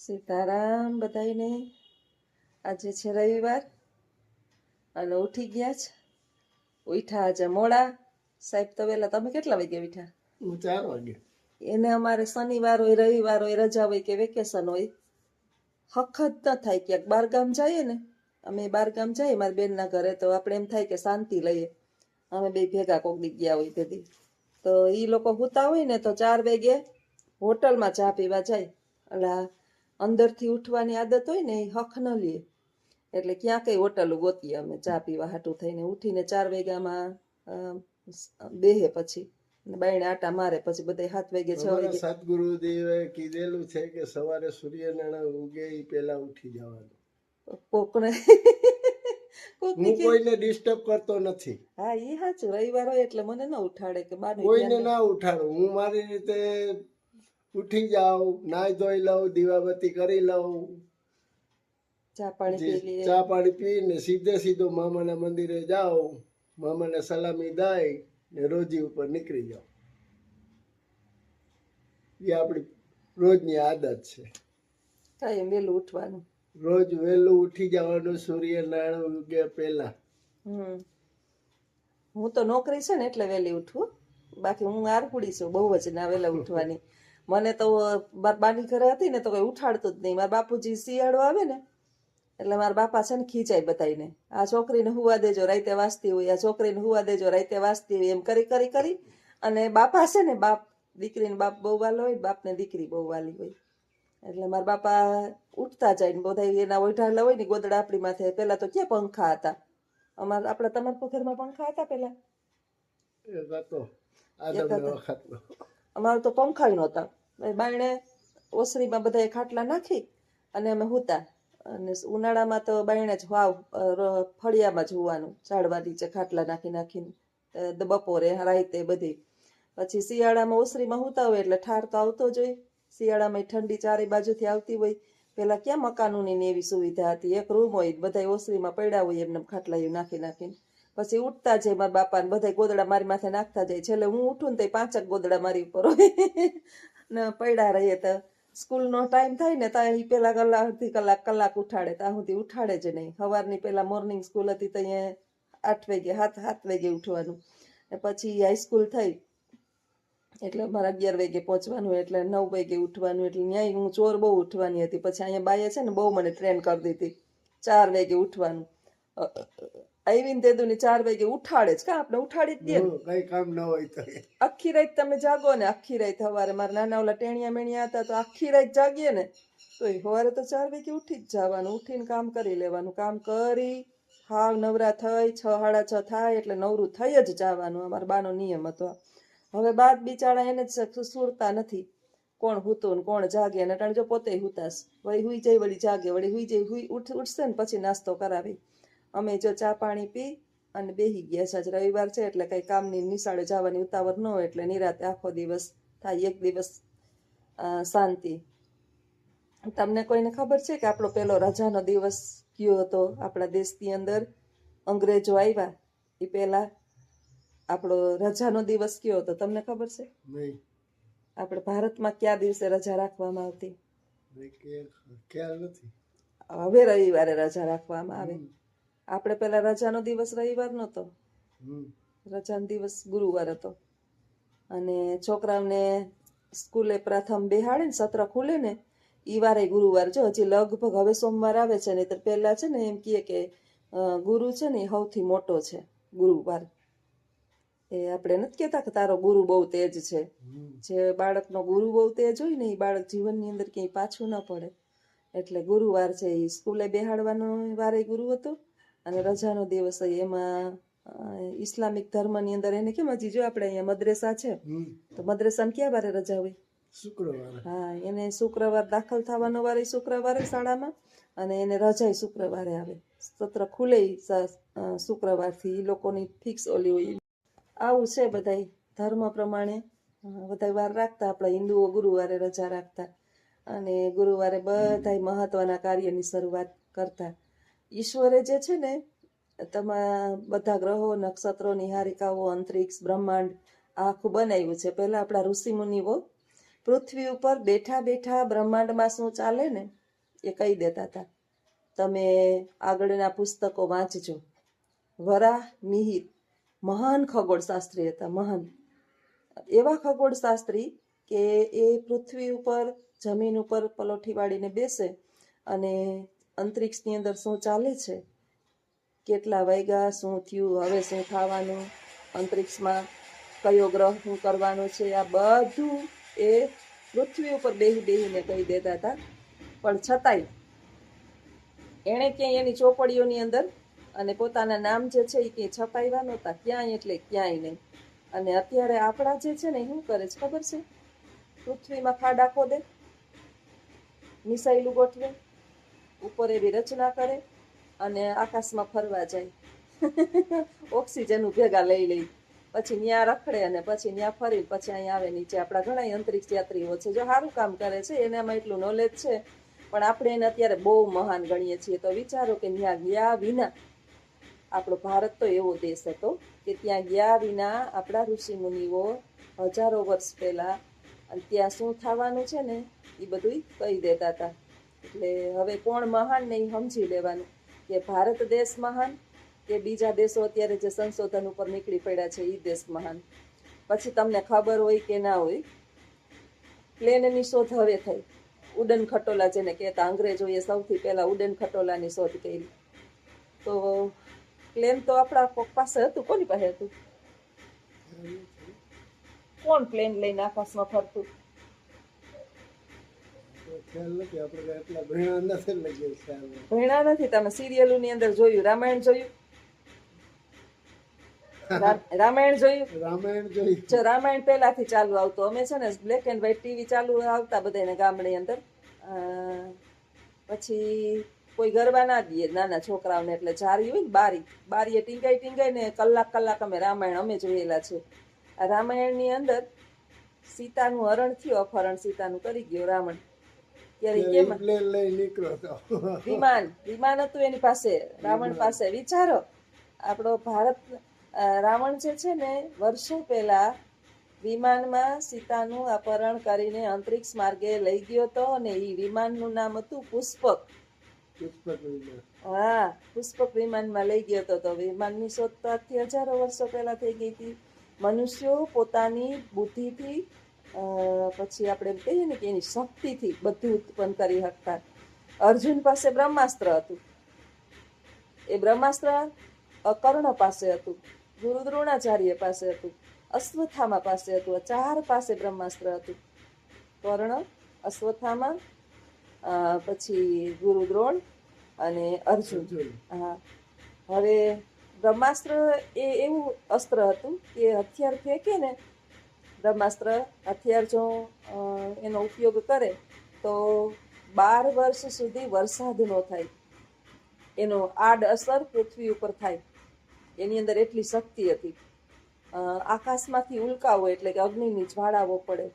સીતારામ બધાયને. આજે છે રવિવાર અને ઉઠી ગયા છે. ઉઠ્યા આજે મોડા. સાહેબ તો વહેલા. તમે કેટલા વાગે ઉઠ્યા? હું 4 વાગે. એને અમારે શનિવાર હોય, રવિવાર હોય, રજા હોય કે વેકેશન હોય, હખત ન થાય. ક્યાંક બારગામ જઈએ ને, અમે બારગામ જઈએ મારી બેનના ઘરે, તો આપણે એમ થાય કે શાંતિ લઈએ. અમે બે ભેગા કોક દી ગયા હોય તેથી, તો એ લોકો સૂતા હોય ને તો 4 વાગે હોટલમાં ચા પીવા જાય. એટલે અંદરથી ઉઠવાની આદત હોય ને એ હક ન લે, એટલે ક્યાં કઈ હોટલ ગોતીએ અમે ચા પીવા હાટું થઈને. ઉઠીને 4 વાગ્યામાં બેહે, પછી બાયણે આટા મારે, પછી બધા 7 વાગે 6 અમારા વાગે. સદગુરુદેવે કીધેલું છે કે સવારે સૂર્યનારાયણ ઉગે એ પહેલા ઉઠી જવાનું. કોકને હું કોઈને ડિસ્ટર્બ કરતો નથી. હા, એ સાચું. રવિવાર હોય એટલે મને ન ઉઠાડે કે બાનું કોઈને ના ઉઠાડું. હું મારી રીતે ઉઠી જાઉં, નાઈ ધોઈ લઉં, દીવાબત્તી કરી લઉં, ચા પાણી પી લઈએ. ચા પાણી પીને સીધું મામાના મંદિરે જાઉં, મામાને સલામી દઈ ને રોજી ઉપર નીકળી જાઉં. એ આપણી રોજની આદત છે. કાંઈ વહેલું ઉઠવાનું. રોજ વહેલું ઉઠી જવાનું સૂર્યનારાયણ ઉગે પહેલા. હું તો નોકરી છે ને એટલે વહેલી ઉઠું. બાકી હું આરકુડી છું બહુ જ ના વહેલા ઉઠવાની. મને તો મારા બાની ઘરે હતી ને તો કઈ ઉઠાડતું જ નહીં. મારા બાપુજી શિયાળો આવે ને એટલે મારા બાપા છે ને ખીચાય બધાને, આ છોકરીને હુવા દેજો રાતે વાંચતી હોય, આ છોકરીને હુવા દેજો રાતે વાંચતી હોય, એમ કરી અને બાપા છે ને, બાપ દીકરીને બાપ બહુ વાલો હોય, બાપને દીકરી બહુ વાલી હોય. એટલે મારા બાપા ઉઠતા જાય ને બધા એના ઓઢાડલા હોય ને ગોદડા આપણી માથે. પેલા તો ક્યાં પંખા હતા આપણા તમારા ઘરમાં પંખા હતા પેલા? અમારે તો પંખા નહોતા. બાયણે ઓસરીમાં બધા ખાટલા નાખી અને અમે હુતા. અને ઉનાળામાં તો બાયણે જ વાવ ફળિયામાં જ હોવાનું, ઝાડવા નીચે ખાટલા નાખીને બપોરે રાતે બધી. પછી શિયાળામાં ઓસરીમાં હુતા હોય એટલે ઠાર તો આવતો જ હોય. શિયાળામાં ઠંડી ચારે બાજુથી આવતી હોય. પેલા ક્યાં મકાનોની ને એવી સુવિધા હતી. એક રૂમ હોય, બધા ઓસરીમાં પડ્યા હોય એમને ખાટલા નાખીને. પછી ઉઠતા જાય મારા બાપા ને બધા ગોદડા મારી માથે નાખતા જાય. છેલ્લે હું ઉઠું ને તો 5 ગોદડા મારી ઉપર હોય ને પડ્યા રહીએ. તો સ્કૂલનો ટાઈમ થાય ને ત્યાં એ પેલા અડધી કલાક ઉઠાડે, ત્યાં સુધી ઉઠાડે જ નહીં. સવારની પેલા મોર્નિંગ સ્કૂલ હતી તો અહીંયા 8 વાગે 7 વાગે ઉઠવાનું. પછી હાઈસ્કૂલ થઈ એટલે અમારે 11 વાગે પહોંચવાનું, એટલે 9 વાગે ઉઠવાનું. એટલે ન્યાય હું ચોર બહુ ઉઠવાની હતી. પછી અહીંયા બાઈએ છે ને બહુ મને ટ્રેન કરી દીધી 4 વાગે ઉઠવાનું. આવીને તેદુની 4 વાગે ઉઠાડે જ. કા આપણે ઉઠાડી જ દે, કઈ કામ ન હોય તો આખી રાત તમે જાગો ને, આખી રાત. સવારે મારા નાના ઓલા ટેણિયા મેણિયા હતા તો આખી રાત જાગીએ ને તો સવારે તો 4 વાગે ઉઠી જ જવાનું. ઉઠીને કામ કરી લેવાનું. કામ કરી હાવ નવરા થઈ 6 સાડા 6 થાય એટલે નવરું થઈ જ જવાનું. અમારા બાનો નિયમ હતો. હવે બાદ બિચારા એને જ સુરતા નથી, કોણ હૂતું ને કોણ જાગે. અને અટાણે જો પોતે હુતાશ, વળી હુઈ જાય વળી જાગે, વળી હુઈ જાય ઉઠશે ને પછી નાસ્તો કરાવી. અમે જો ચા પાણી પી અને બેસી ગયા છે. આજ રવિવાર છે એટલે કઈ કામની નિશાળે જવાની ઉતાવળ ન હોય એટલે નિરાતે આખો દિવસ થાય. એક દિવસ શાંતિ. તમને કોઈને ખબર છે કે આપણો પહેલો રજાનો દિવસ કયો હતો? આપણા દેશની અંદર અંગ્રેજો આવ્યા એ પહેલા આપણો રજાનો દિવસ કયો હતો તમને ખબર છે? આપણે ભારતમાં કયા દિવસે રજા રાખવામાં આવતી? ખ્યાલ નથી. હવે રવિવારે રજા રાખવામાં આવે. આપણે પેલા રજાનો દિવસ રવિવાર નહોતો, રજાનો દિવસ ગુરુવાર હતો. અને છોકરાઓને સ્કૂલે પ્રથમ બેહાડે ને, સત્ર ખુલે ને ઈ વારે ગુરુવાર. જો હજી લગભગ હવે સોમવાર આવે છે ને, તો પહેલા છે ને એમ કહે કે ગુરુ છે ને એ સૌથી મોટો છે ગુરુવાર. એ આપણે નથી કહેતા કે તારો ગુરુ બહુ તેજ છે. જે બાળકનો ગુરુ બહુ તેજ હોય ને એ બાળક જીવનની અંદર ક્યાંય પાછું ન પડે. એટલે ગુરુવાર છે એ સ્કૂલે બેહાડવાનો વારે ગુરુ હતો. અને રજાનો દિવસ એમાં ઇસ્લામિક ધર્મની અંદર એને કેમ, હજી જો આપણે અહીંયા મદ્રેસા છે તો મદ્રેસામાં ક્યાં વારે રજા હોય? શુક્રવાર. હા, એને શુક્રવાર દાખલ થવાનો વારે શુક્રવારે શાળામાં, અને એને રજા શુક્રવારે આવે. સત્ર ખુલે શુક્રવારથી. એ લોકોની ફિક્સ ઓલી હોય. આવું છે બધાય ધર્મ પ્રમાણે બધા વાર રાખતા. આપણા હિન્દુઓ ગુરુવારે રજા રાખતા અને ગુરુવારે બધાય મહત્વના કાર્યની શરૂઆત કરતા. ઈશ્વરે જે છે ને બધા ગ્રહો, નક્ષત્રો, નિહારિકાઓ, અંતરિક્ષ, બ્રહ્માંડ આખું બનાવ્યું છે. પહેલા આપણા ઋષિ મુનિઓ પૃથ્વી ઉપર બેઠા બેઠા બ્રહ્માંડમાં શું ચાલે ને એ કહી દેતા હતા. તમે આગળના પુસ્તકો વાંચજો. વરાહ મિહિર મહાન ખગોળશાસ્ત્રી હતા, મહાન એવા ખગોળશાસ્ત્રી કે એ પૃથ્વી ઉપર જમીન ઉપર પલોઠી વાળીને બેસે અને અંતરિક્ષની અંદર શું ચાલે છે, કેટલા વાગ્યા, શું થયું, હવે શું થવાનું, અંતરિક્ષમાં કયો ગ્રહ શું કરવાનું છે, આ બધું એ પૃથ્વી ઉપર બેહીને કહી દેતા હતા. પણ છતાંય એણે ક્યાંય એની ચોપડીઓની અંદર અને પોતાના નામ જે છે એ ક્યાંય છપાવ્યા નહોતા, ક્યાંય એટલે ક્યાંય નહીં. અને અત્યારે આપણા જે છે ને શું કરે છે ખબર છે? પૃથ્વીમાં ખાડા ખોદે, મિસાઇલું ગોઠવે, ઉપર એવી રચના કરે અને આકાશમાં ફરવા જાય. ઓક્સિજન ભેગા લઈ પછી ત્યાં રખડે અને પછી ત્યાં ફરી પછી અહીંયા આવે નીચે. આપણા ઘણા અંતરિક્ષ યાત્રીઓ છે, જો સારું કામ કરે છે, એનામાં એટલું નોલેજ છે, પણ આપણે એને અત્યારે બહુ મહાન ગણીએ છીએ. તો વિચારો કે ત્યાં ગયા વિના, આપણો ભારત તો એવો દેશ હતો કે ત્યાં ગયા વિના આપણા ઋષિ મુનિઓ હજારો વર્ષ પહેલા અને ત્યાં શું થવાનું છે ને એ બધું કહી દેતા હતા. એટલે હવે કોણ મહાન ને એ સમજી લેવાનું કે ભારત દેશ મહાન કે બીજા દેશો અત્યારે જે સંશોધન ઉપર નીકળી પડ્યા છે એ દેશ મહાન. પછી તમને ખબર હોય કે ના હોય, પ્લેનની શોધ હવે થઈ. ઉડન ખટોલા જેને કહેતા, અંગ્રેજોએ સૌથી પહેલા ઉડન ખટોલાની શોધ કરી. તો પ્લેન તો આપણા પાસે હતું, કોની પાસે હતું? કોણ પ્લેન લઈને આકાશમાં ફરતું? ખ્યાલ નથી, આપણે એટલા ભણ્યા નથી એટલે કે ખ્યાલ નથી. ભણ્યા નથી. તમે સિરિયલોની અંદર જોયું, રામાયણ જોયું? રામાયણ જોયું? રામાયણ જોઈ. જો રામાયણ પહેલાથી ચાલુ આવતું. અમે છે ને બ્લેક એન્ડ વ્હાઈટ ટીવી ચાલુ આવતા બધાને ગામની અંદર. પછી કોઈ ગરબા ના દે નાના છોકરાઓને, એટલે જારી હોય ને બારીએ ટીંગાઈ ને કલાક અમે રામાયણ અમે જોયેલા છે. આ રામાયણની અંદર સીતાનું હરણ થયું, અપહરણ સીતાનું કરી ગયો રાવણ. ત્યારે કેમ પ્લેન લઈ નીકળ્યો હતો. વિમાન હતું એની પાસે, રાવણ પાસે. વિચારો, આપણો ભારત રાવણ જે છે ને વર્ષો પહેલા વિમાનમાં સીતાનું અપહરણ કરીને અંતરિક્ષ માર્ગે લઈ ગયો હતો અને એ વિમાનનું નામ હતું પુષ્પક. હા, પુષ્પક વિમાનમાં લઈ ગયો હતો. તો વિમાનની શોધ તો આજથી હજારો વર્ષો પહેલા થઈ ગઈ હતી. મનુષ્યો પોતાની બુદ્ધિથી પછી આપણે એમ કહીએ ને કે એની શક્તિથી બધું ઉત્પન્ન કરી શકતા. અર્જુન પાસે બ્રહ્માસ્ત્ર હતું, એ બ્રહ્માસ્ત્ર કર્ણ પાસે હતું, ગુરુ દ્રોણાચાર્ય પાસે હતું, અશ્વત્થામા પાસે હતું. આ 4 પાસે બ્રહ્માસ્ત્ર હતું. કર્ણ, અશ્વત્થામા, પછી ગુરુ દ્રોણ અને અર્જુન. હા, હવે બ્રહ્માસ્ત્ર એ એવું અસ્ત્ર હતું કે હથિયાર ફેંકે ને, બ્રહ્માસ્ત્ર હથિયાર જો એનો ઉપયોગ કરે તો 12 વર્ષ સુધી વરસાદ ન થાય, એનો આડ અસર પૃથ્વી ઉપર થાય. એની અંદર એટલી શક્તિ હતી. આકાશમાંથી ઉલ્કાઓ એટલે કે અગ્નિની જ્વાળાઓ પડે,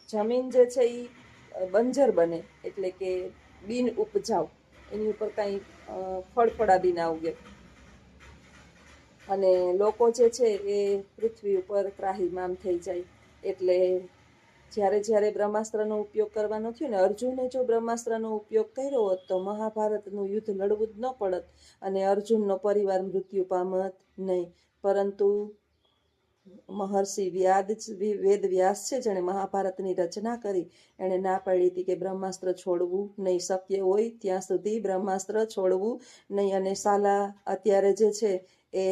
જમીન જે છે એ બંજર બને એટલે કે બિન ઉપજાઉ, એની ઉપર કાંઈ ફળફળાદી ના ઉગે અને લોકો જે છે એ પૃથ્વી ઉપર ત્રાહિમામ થઈ જાય. એટલે જ્યારે બ્રહ્માસ્ત્રનો ઉપયોગ કરવાનો થયો ને, અર્જુને જો બ્રહ્માસ્ત્રનો ઉપયોગ કર્યો હોત તો મહાભારતનું યુદ્ધ લડવું જ ન પડત અને અર્જુનનો પરિવાર મૃત્યુ પામત નહીં. પરંતુ મહર્ષિ વેદ વ્યાસ છે, જેણે મહાભારતની રચના કરી, એણે ના પાડી હતી કે બ્રહ્માસ્ત્ર છોડવું નહીં, શક્ય હોય ત્યાં સુધી બ્રહ્માસ્ત્ર છોડવું નહીં. અને સાલા અત્યારે જે છે એ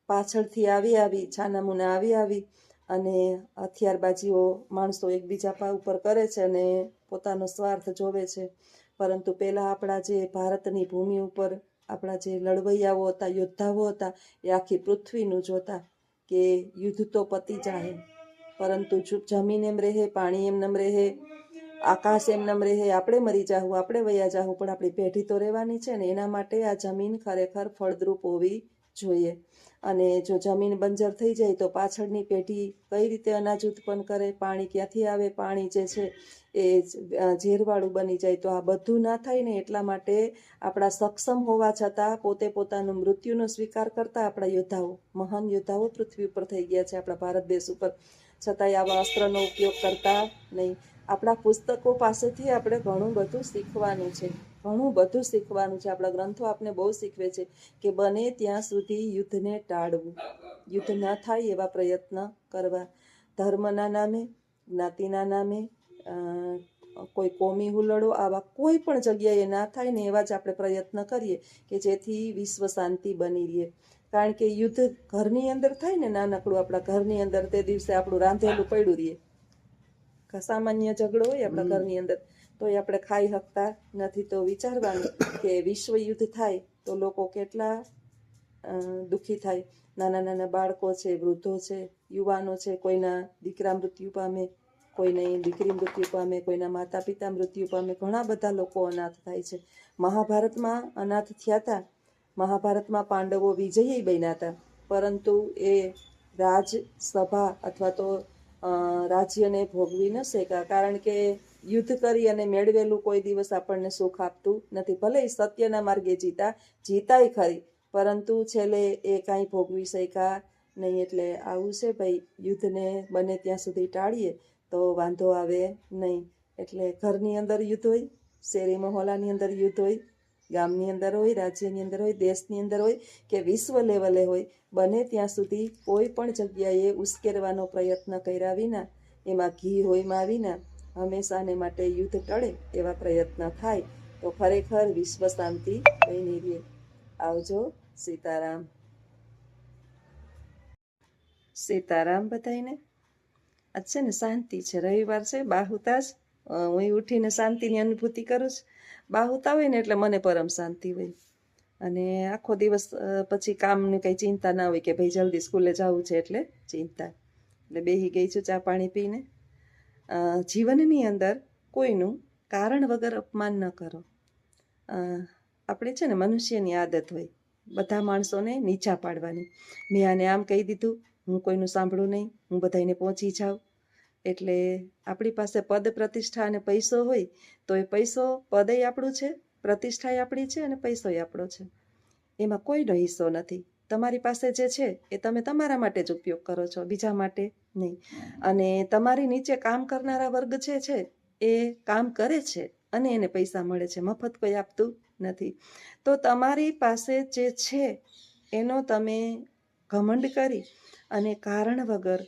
પાછળથી આવી છાનામુના આવી અને હથિયારબાજીઓ માણસો એકબીજા ઉપર કરે છે અને પોતાનો સ્વાર્થ જોવે છે. પરંતુ પહેલાં આપણા જે ભારતની ભૂમિ ઉપર આપણા જે લડવૈયાઓ હતા, યોદ્ધાઓ હતા, એ આખી પૃથ્વીનું જોતા કે યુદ્ધ તો પતી જાય, પરંતુ જમીન એમ રહે, પાણી એમનેમ રહે, આકાશ એમનેમ રહે, આપણે મરી જાહું, આપણે વયા જાહું, પણ આપણી પેઢી તો રહેવાની છે ને. એના માટે આ જમીન ખરેખર ફળદ્રુપ હોવી જોઈએ. અને જો જમીન બંજર થઈ જાય તો પાછળની પેઢી કઈ રીતે અનાજ ઉત્પન્ન કરે, પાણી ક્યાંથી આવે, પાણી જે છે એ ઝેરવાળું બની જાય. તો આ બધું ના થાય ને, એટલા માટે આપણા સક્ષમ હોવા છતાં પોતે પોતાનું મૃત્યુનો સ્વીકાર કરતા આપણા યોદ્ધાઓ, મહાન યોદ્ધાઓ પૃથ્વી ઉપર થઈ ગયા છે આપણા ભારત દેશ ઉપર, છતાંય આવા અસ્ત્રનો ઉપયોગ કરતા નહીં. આપણા પુસ્તકો પાસેથી આપણે ઘણું બધું શીખવાનું છે, ઘણું બધું શીખવાનું છે. આપણા ગ્રંથો આપણે બહુ શીખવે છે કે બને ત્યાં સુધી યુદ્ધને ટાળવું, યુદ્ધ ન થાય એવા પ્રયત્ન કરવા. ધર્મના નામે, જ્ઞાતિના નામે, કોઈ કોમી હુલ્લડો આવા કોઈ પણ જગ્યાએ ના થાય ને એવા જ આપણે પ્રયત્ન કરીએ કે જેથી વિશ્વ શાંતિ બની રહે. કારણ કે યુદ્ધ ઘરની અંદર થાય ને, નાનકડું આપણા ઘરની અંદર, તે દિવસે આપણું રાંધેલું પડ્યું રહીએ. સામાન્ય ઝઘડો હોય આપણા ઘરની અંદર, તો એ આપણે ખાઈ શકતા નથી. તો વિચારવાનું કે વિશ્વ યુદ્ધ થાય તો લોકો કેટલા દુઃખી થાય. નાના નાના બાળકો છે, વૃદ્ધો છે, યુવાનો છે, કોઈના દીકરા મૃત્યુ પામે, કોઈની દીકરી મૃત્યુ પામે, કોઈના માતા પિતા મૃત્યુ પામે, ઘણા બધા લોકો અનાથ થાય છે. મહાભારતમાં અનાથ થયા હતા. મહાભારતમાં પાંડવો વિજયી બન્યા હતા, પરંતુ એ રાજસભા અથવા તો રાજ્યને ભોગવી ન શક્યા. કારણ કે યુદ્ધ કરી અને મેળવેલું કોઈ દિવસ આપણને સુખ આપતું નથી. ભલે સત્યના માર્ગે જીતાય ખરી, પરંતુ છેલ્લે એ કાંઈ ભોગવી શક્યા નહીં. એટલે આવું છે ભાઈ, યુદ્ધને બને ત્યાં સુધી ટાળીએ તો વાંધો આવે નહીં. એટલે ઘરની અંદર યુદ્ધ હોય, શેરી મહોલ્લાની અંદર યુદ્ધ હોય, ગામની અંદર હોય, રાજ્યની અંદર હોય, દેશની અંદર હોય કે વિશ્વ લેવલે હોય, બને ત્યાં સુધી કોઈ પણ જગ્યાએ ઉશ્કેરવાનો પ્રયત્ન કર્યા વિના, એમાં ઘી હોયમાં વિના હંમેશાને માટે યુદ્ધ ટળે એવા પ્રયત્ન થાય તો ખરેખર વિશ્વ શાંતિ બની રહે. આવજો. સીતારામ. સીતારામ બધાયને. આજ છે ને શાંતિ છે, રવિવાર છે, બાહુતા જ હું ઉઠીને શાંતિની અનુભૂતિ કરું છું. બાહુતા હોય ને એટલે મને પરમ શાંતિ હોય. અને આખો દિવસ પછી કામની કંઈ ચિંતા ના હોય કે ભાઈ જલ્દી સ્કૂલે જવું છે એટલે ચિંતા. એટલે બેસી ગઈ છું ચા પાણી પીને. જીવનની અંદર કોઈનું કારણ વગર અપમાન ન કરો. આપણે છે ને મનુષ્યની આદત હોય બધા માણસોને નીચા પાડવાની. મેં આને આમ કહી દીધું, હું કોઈનું સાંભળું નહીં, હું બધાને પહોંચી જાઉં. એટલે આપણી પાસે પદ પ્રતિષ્ઠા અને પૈસો હોય તો એ પૈસો, પદય આપણું છે, પ્રતિષ્ઠા આપણી છે અને પૈસોય આપણો છે. એમાં કોઈનો હિસ્સો નથી. તમારી પાસે જે છે એ તમે તમારા માટે જ ઉપયોગ કરો છો, બીજા માટે નહીં. અને તમારી નીચે કામ કરનારા વર્ગ જે છે એ કામ કરે છે અને એને પૈસા મળે છે, મફત કોઈ આપતું નથી. તો તમારી પાસે જે છે એનો તમે ઘમંડ કરી અને કારણ વગર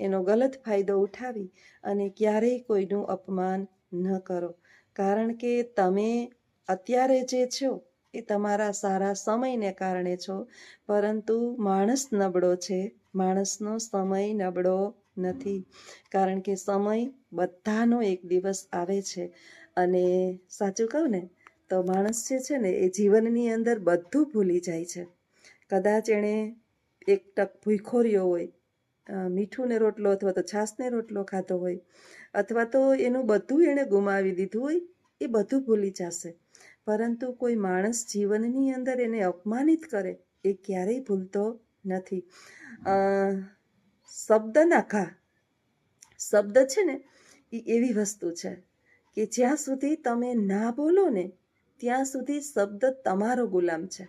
એનો ગલત ફાયદો ઉઠાવી અને ક્યારેય કોઈનું અપમાન ન કરો. કારણ કે તમે અત્યારે જે છો એ તમારા સારા સમયને કારણે છો, પરંતુ માણસ નબળો છે, માણસનો સમય નબળો નથી. કારણ કે સમય બધાનો એક દિવસ આવે છે. અને સાચું કહું ને તો માણસ જે છે ને એ જીવનની અંદર બધું ભૂલી જાય છે. કદાચ એણે એક ટક ભૂખ્યો રહ્યો હોય, મીઠું ને રોટલો અથવા તો છાશને રોટલો ખાધો હોય, અથવા તો એનું બધું એણે ગુમાવી દીધું હોય, એ બધું ભૂલી જશે. પરંતુ કોઈ માણસ જીવનની અંદર એને અપમાનિત કરે એ ક્યારેય ભૂલતો નથી. શબ્દના ઘા, શબ્દ છે ને એ એવી વસ્તુ છે કે જ્યાં સુધી તમે ના બોલો ને ત્યાં સુધી શબ્દ તમારો ગુલામ છે.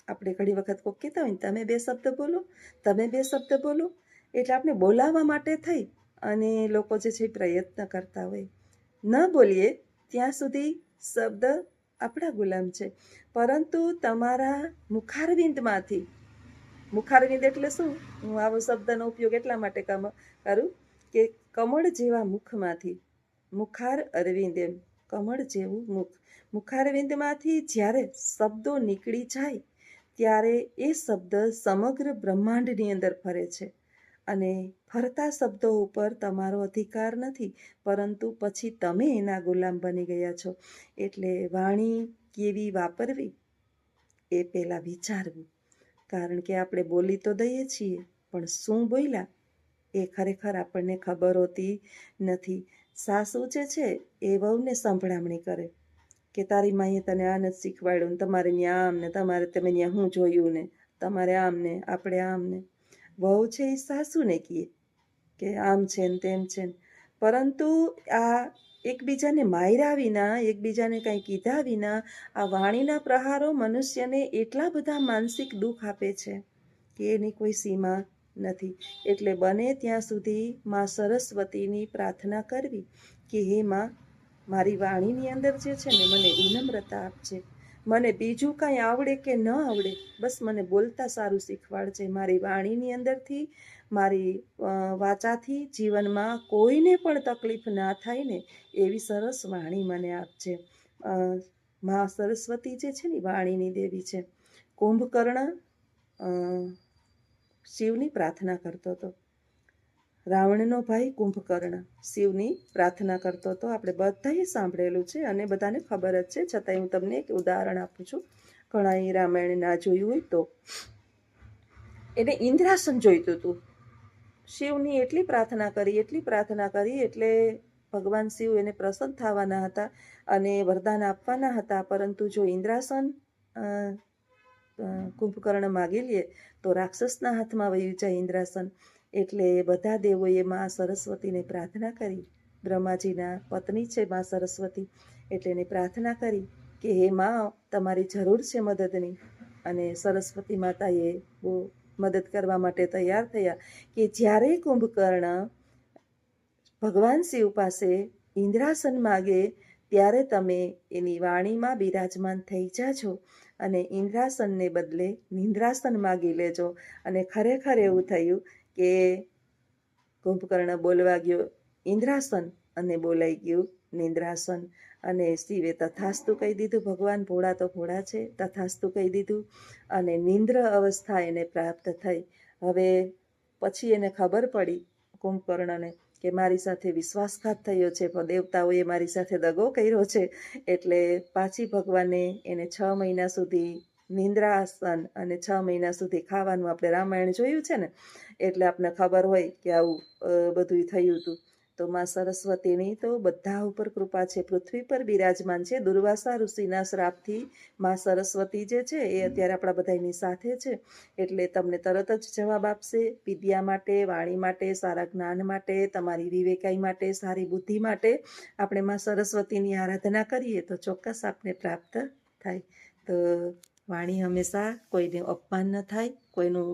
આપણે ઘણી વખત કોઈ કહેતા હોય ને, તમે 2 શબ્દ બોલો, તમે 2 શબ્દ બોલો, એટલે આપણે બોલાવવા માટે થઈ અને લોકો જે છે પ્રયત્ન કરતા હોય. ન બોલીએ ત્યાં સુધી શબ્દ આપણા ગુલામ છે. પરંતુ તમારા મુખારવિંદમાંથી, મુખારવિંદ એટલે શું, હું આવો શબ્દનો ઉપયોગ એટલા માટે કરું કે કમળ જેવા મુખમાંથી, મુખાર અરવિંદ, એમ કમળ જેવું મુખ, મુખારવિંદમાંથી જ્યારે શબ્દો નીકળી જાય ત્યારે એ શબ્દ સમગ્ર બ્રહ્માંડની અંદર ફરે છે. અને ફરતા શબ્દો ઉપર તમારો અધિકાર નથી, પરંતુ પછી તમે એના ગુલામ બની ગયા છો. એટલે વાણી કેવી વાપરવી એ પહેલાં વિચારવું. કારણ કે આપણે બોલી તો દઈએ છીએ, પણ શું બોલ્યા એ ખરેખર આપણને ખબર હોતી નથી. સાસુ જે છે એ વહુને સંભળામણી કરે કે તારી માએ તને આ નથી શીખવાડ્યું ને, તમારે ત્યાં આમ ને, તમારે તમે ત્યાં શું જોયું ને, તમારે આમ ને, આપણે આમ ને. વહુ છે એ સાસુને કહે કે આમ છે ને તેમ છે ને, પરંતુ આ એકબીજાને માર્યા વિના, એકબીજાને કંઈ કીધા વિના આ વાણીના પ્રહારો મનુષ્યને એટલા બધા માનસિક દુઃખ આપે છે કે એની કોઈ સીમા નથી. એટલે બને ત્યાં સુધી માં સરસ્વતીની પ્રાર્થના કરવી કે હે માં, મારી વાણીની અંદર જે છે ને મને વિનમ્રતા આપજે. મને બીજું કાંઈ આવડે કે ન આવડે, બસ મને બોલતા સારું શીખવાડજે. મારી વાણીની અંદરથી, મારી વાચાથી જીવનમાં કોઈને પણ તકલીફ ના થાય ને એવી સરસ વાણી મને આપજે. માં સરસ્વતી જે છે ને વાણીની દેવી છે. કુંભકર્ણ શિવની પ્રાર્થના કરતો હતો. રાવણનો ભાઈ કુંભકર્ણ શિવની પ્રાર્થના કરતો હતો. આપણે બધાએ સાંભળેલું છે અને બધાને ખબર જ છે, છતાંય હું તમને એક ઉદાહરણ આપું છું. ઘણાએ રામાયણ ના જોયું હોય તો. એને ઇન્દ્રાસન જોઈતું હતું. શિવની એટલી પ્રાર્થના કરી એટલે ભગવાન શિવ એને પ્રસન્ન થવાના હતા અને વરદાન આપવાના હતા. પરંતુ જો ઇન્દ્રાસન કુંભકર્ણ માગી લે તો રાક્ષસના હાથમાં વયું જાય ઇન્દ્રાસન. એટલે બધા દેવોએ માં સરસ્વતીને પ્રાર્થના કરી. બ્રહ્માજીના પત્ની છે માં સરસ્વતી, એટલે એને પ્રાર્થના કરી કે હે માં, તમારી જરૂર છે મદદની. અને સરસ્વતી માતાએ બહુ મદદ કરવા માટે તૈયાર થયા કે જ્યારે કુંભકર્ણ ભગવાન શિવ પાસે ઇન્દ્રાસન માગે ત્યારે તમે એની વાણીમાં બિરાજમાન થઈ જાજો અને ઇન્દ્રાસનને બદલે નિંદ્રાસન માગી લેજો. અને ખરેખર એવું થયું કે કુંભકર્ણ બોલવા ગયો ઇન્દ્રાસન અને બોલાઈ ગયું નિંદ્રાસન. અને શિવે તથાસ્તુ કહી દીધું. ભગવાન ભોળા તો ભોળા છે, તથાસ્તુ કહી દીધું અને નિંદ્ર અવસ્થા એને પ્રાપ્ત થઈ. હવે પછી એને ખબર પડી કુંભકર્ણને કે મારી સાથે વિશ્વાસઘાત થયો છે, દેવતાઓએ મારી સાથે દગો કર્યો છે. એટલે પાછી ભગવાને એને 6 મહિના સુધી નિંદ્રાસન અને 6 મહિના સુધી ખાવાનું, આપણે રામાયણ જોયું છે ને એટલે આપણને ખબર હોય કે આવું બધું થયું હતું. તો માં સરસ્વતીની તો બધા ઉપર કૃપા છે. પૃથ્વી પર બિરાજમાન છે. દુર્વાસા ઋષિના શ્રાપથી માં સરસ્વતી જે છે એ અત્યારે આપણા બધાની સાથે છે. એટલે તમને તરત જ જવાબ આપશે. વિદ્યા માટે, વાણી માટે, સારા જ્ઞાન માટે, તમારી વિવેકાઈ માટે, સારી બુદ્ધિ માટે આપણે માં સરસ્વતીની આરાધના કરીએ તો ચોક્કસ આપને પ્રાપ્ત થાય. તો વાણી હંમેશા કોઈનું અપમાન ન થાય, કોઈનું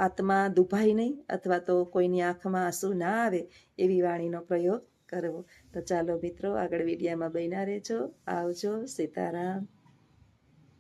આત્મા દુભાય નહીં, અથવા તો કોઈની આંખમાં આંસુ ના આવે એવી વાણીનો પ્રયોગ કરવો. તો ચાલો મિત્રો, આગળ વિડીયામાં બન્યા રહેજો. આવજો. સીતારામ.